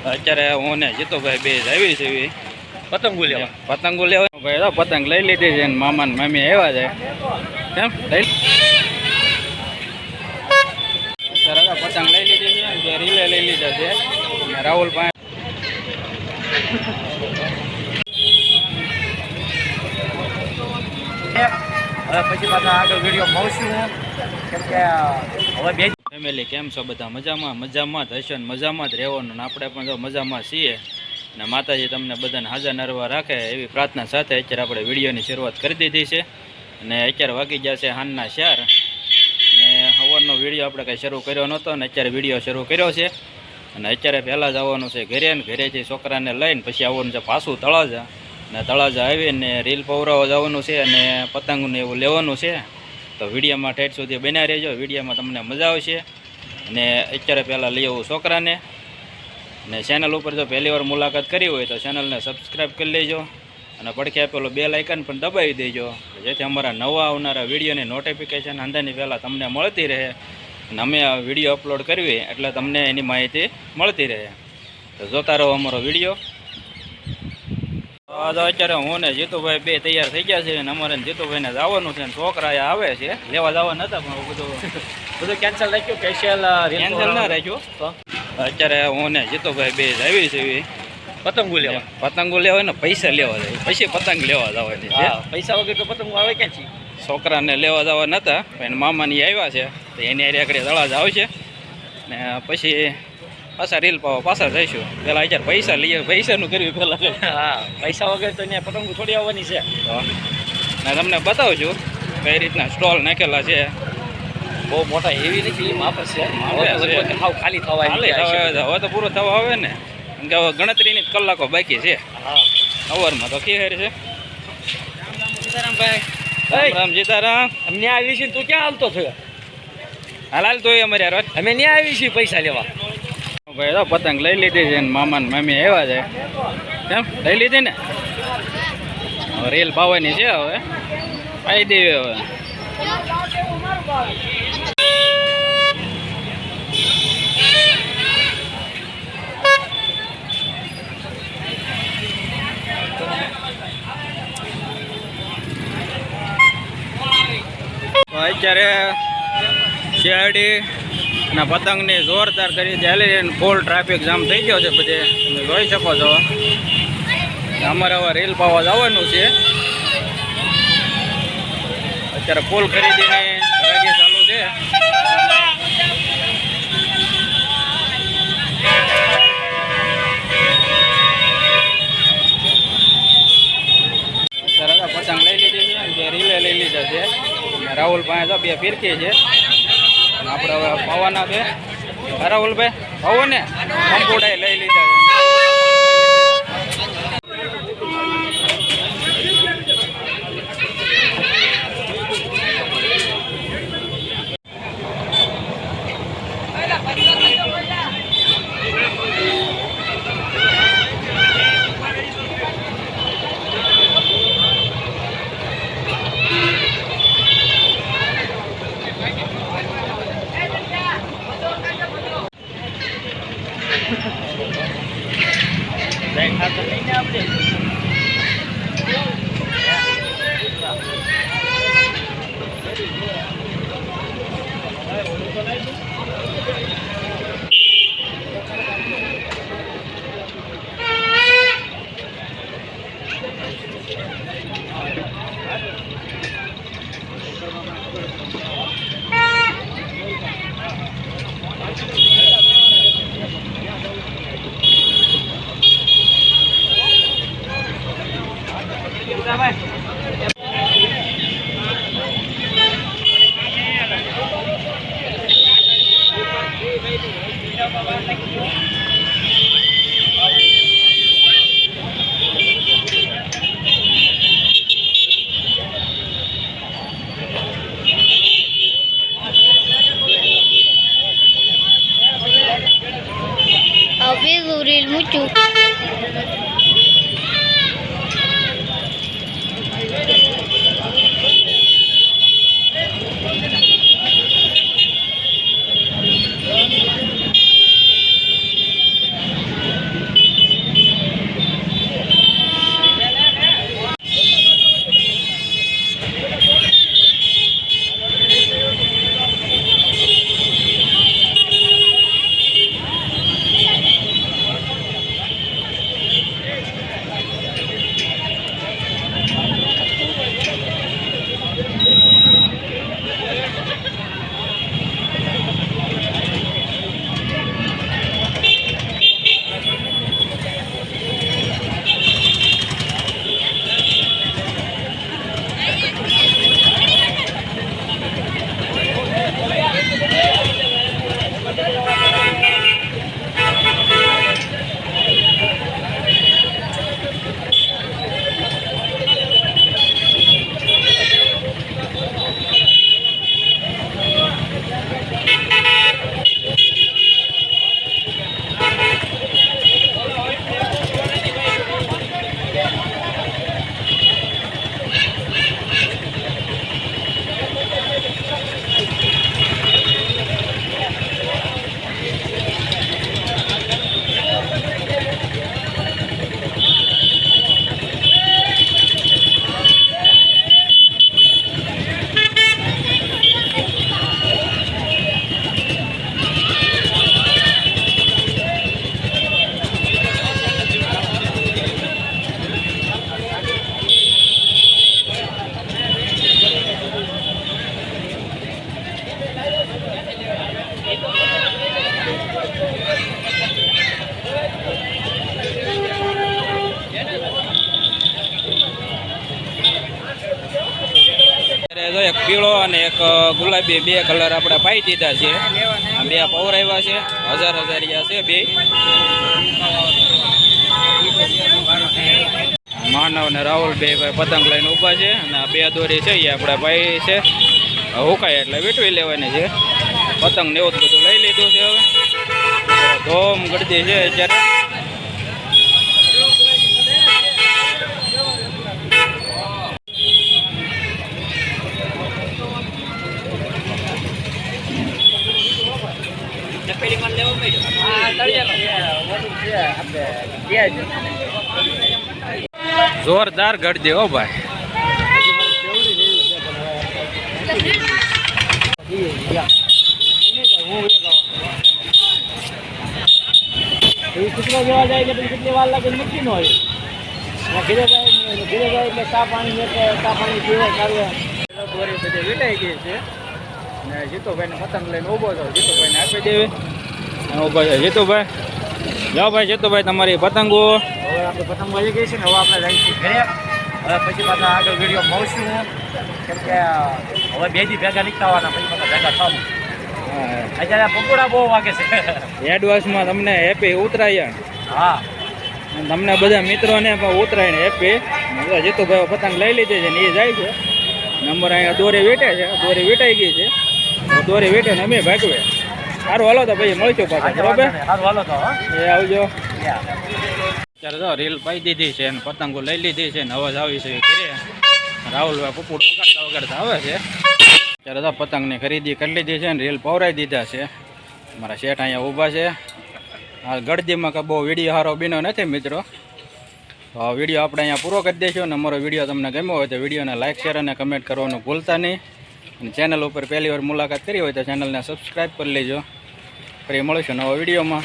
અત્યારે હું ને જીતુભાઈ બે આવી છે પતંગો લેવા. પતંગો લેવા ભાઈ. તો પતંગ લઈ લીધી છે ને મામા ને મામી આવ્યા છે. કેમ લઈ અત્યારે પતંગ લઈ લીધી છે બે રીલે લઈ લીધા છે રાહુલ પાસે. હવે પછી પાછા આગળ વિડીયો મળશું કેમ કે હવે બે ફેમિલી કેમ છો બધા? મજામાં જ હશો ને મજામાં જ રહેવાનું ને આપણે પણ જો મજામાં છીએ ને માતાજી તમને બધાને હાજર નરવા રાખે એવી પ્રાર્થના સાથે અત્યારે આપણે વિડીયોની શરૂઆત કરી દીધી છે. અને અત્યારે વાગી જશે સાંજના 4 ને સવારનો વિડીયો આપણે કંઈ શરૂ કર્યો નહોતો ને અત્યારે વિડીયો શરૂ કર્યો છે. અને અત્યારે પહેલાં જ આવવાનું છે ઘરે ને ઘરેથી છોકરાને લઈને પછી આવવાનું છે પાછું તળાજા ને તળાજા આવીને રીલ પવરાવા જવાનું છે અને પતંગને એવું લેવાનું છે. તો વિડીયોમાં ઠેઠ સુધી બન્યા રહેજો. વિડીયોમાં તમને મજા આવશે. અને અત્યારે પહેલાં લઈ આવું છોકરાને ને ચેનલ ઉપર જો પહેલી વાર મુલાકાત કરી હોય તો ચેનલને સબસ્ક્રાઈબ કરી લેજો અને પડખે આપેલો બેલ આઇકન પણ દબાવી દેજો જેથી અમારા નવા આવનારા વિડીયોની નોટિફિકેશન અંદરની પહેલાં તમને મળતી રહે અને અમે આ વિડીયો અપલોડ કરવી એટલે તમને એની માહિતી મળતી રહે. તો જોતા રહો અમારો વિડીયો. તો અત્યારે હું ને જીતુભાઈ બે તૈયાર થઈ ગયા છે અને અમારે જીતુભાઈને જવાનું છે. છોકરા આવે છે લેવા જવા નતા પણ બધું કેન્સલ રાખ્યું. કેન્સલ ના રાખ્યું. તો અત્યારે હું ને જીતુભાઈ બે આવી છે પતંગો લેવા. પતંગો લેવા ને પૈસા લેવા જાય પછી પતંગ લેવા જવાની છે. પૈસા વગર તો પતંગો આવે ક્યાંથી? છોકરાને લેવા જવા નતા પણ મામાની આવ્યા છે તો એની હારે આગળ તળાજ આવશે ને પછી પાછા રીલ પાવા પાછા જઈશું. પેલા અત્યારે પૈસા લઈએ પૈસાનું કરવી પેલા. હા, પૈસા વગર તો અહીંયા પતંગો થોડી આવવાની છે. ને તમને બતાવજો કઈ રીતના સ્ટોલ નાખેલા છે. બહુ મોટા એવી નથી માપ છે. ખાલી થવા હવે તો પૂરો થવા આવે ને કેમ કે હવે ગણતરીની કલાકો બાકી છે. સવારમાં તો ખીહેર છે. રામ સીતારામ. અમને આવી છે તું ક્યાં હાલતો થયો? હાલ તો અમારે યાર અમે ત્યાં આવી છીએ પૈસા લેવા. ભાઈ તો પતંગ લઈ લીધી છે ને મામા ને મામી આવ્યા છે. કેમ લઈ લીધી ને હવે રીલ પાવાની છે. હવે પાઈ દેવી હવે. અત્યારે શિયાળી અને પતંગની જોરદાર કરી ચાલી ફૂલ ટ્રાફિક જામ થઈ ગયો છે બધે તમે જોઈ શકો છો. અમારે હવે રીલ પાવા જવાનું છે. અત્યારે ફૂલ ખરીદીની હરાજી ચાલુ છે. અત્યારે પતંગ લઈ લીધી છે બે રીલે લઈ લીધા છે. રાહુલ પાસે તો બે ફિરકી છે. આપણે હવે પાવાના બે રાહુલભાઈ પાવો ને કમ્પ્યુટર લઈ લીધા છે. lucu. એક ગુલાબી 2 કલર આપણે પાઈ દીધા છે. આ 2 પવરાવ્યા છે, 1000 છે બે. માનવ ને રાહુલ બે ભાઈ પતંગ લઈને ઊભા છે અને આ 2 દોરી છે એ આપણે ભાઈ છે હુકાય એટલે વીટવી લેવાની છે. પતંગ ને એવું બધું લઈ લીધું છે. હવે ધોમ ગળદી છે અત્યારે. જોરદાર ગળદી હો ભાઈ. કેટલા જેવા જાય કે કેટલી વાર લાગે નક્કી ન હોય. ઘરે જાય એટલે ચા પાણી પીવે કાઢવે દોરી બધી વીટાઈ ગઈ છે ને જીતુભાઈને પતંગ લઈને ઊભો છો. જીતુભાઈને આપી દેવી. ઊભા છે જીતુભાઈ. જાઓ ભાઈ જીતુભાઈ તમારી પતંગો. હવે આપણે પતંગ મળી ગઈ છે ને હવે આપણે જઈશું ઘરે. હવે પછી પાછા આગળ વિડીયો મળશું કેમ કે હવે 2 દી ભેગા નીકળતા હોવાના પછી પાછા ભેગા થવું. અત્યારે પકોડા બહુ વાગે છે. એડવાન્સમાં તમને હેપી ઉત્તરાયણ. હા તમને બધા મિત્રોને પણ ઉત્તરાયણ હેપી. જીતુભાઈ પતંગ લઈ લીધી છે ને એ જાય છે. નંબર અહીંયા દોરી વીટે છે. દોરી વીટાઈ ગઈ છે. દોરી વીટે ને અમે ભાગવે. સારું હાલો તો ભાઈ મળશું પાછા બરોબર. સારું હાલો તો એ આવજો. અત્યારે તો રીલ પાઈ દીધી છે અને પતંગો લઈ લીધી છે ને અવાજ આવી છે ઘરે. રાહુલભાઈ પપુડ વગાડતા આવે છે. અત્યારે તો પતંગની ખરીદી કરી લીધી છે ને રીલ પવરાઈ દીધા છે. મારા શેઠ અહીંયા ઊભા છે. આ ગળદીમાં કે બહુ વિડીયો સારો બીનો નથી મિત્રો. તો આ વિડીયો આપણે અહીંયા પૂરો કરી દઈશું અને અમારો વિડીયો તમને ગમ્યો હોય તો વિડીયોને લાઇક શેર અને કમેન્ટ કરવાનું ભૂલતા નહીં. અને ચેનલ ઉપર પહેલી વાર મુલાકાત કરી હોય તો ચેનલને સબસ્ક્રાઈબ કરી લેજો. ફરી મળીશું નવા વિડીયોમાં.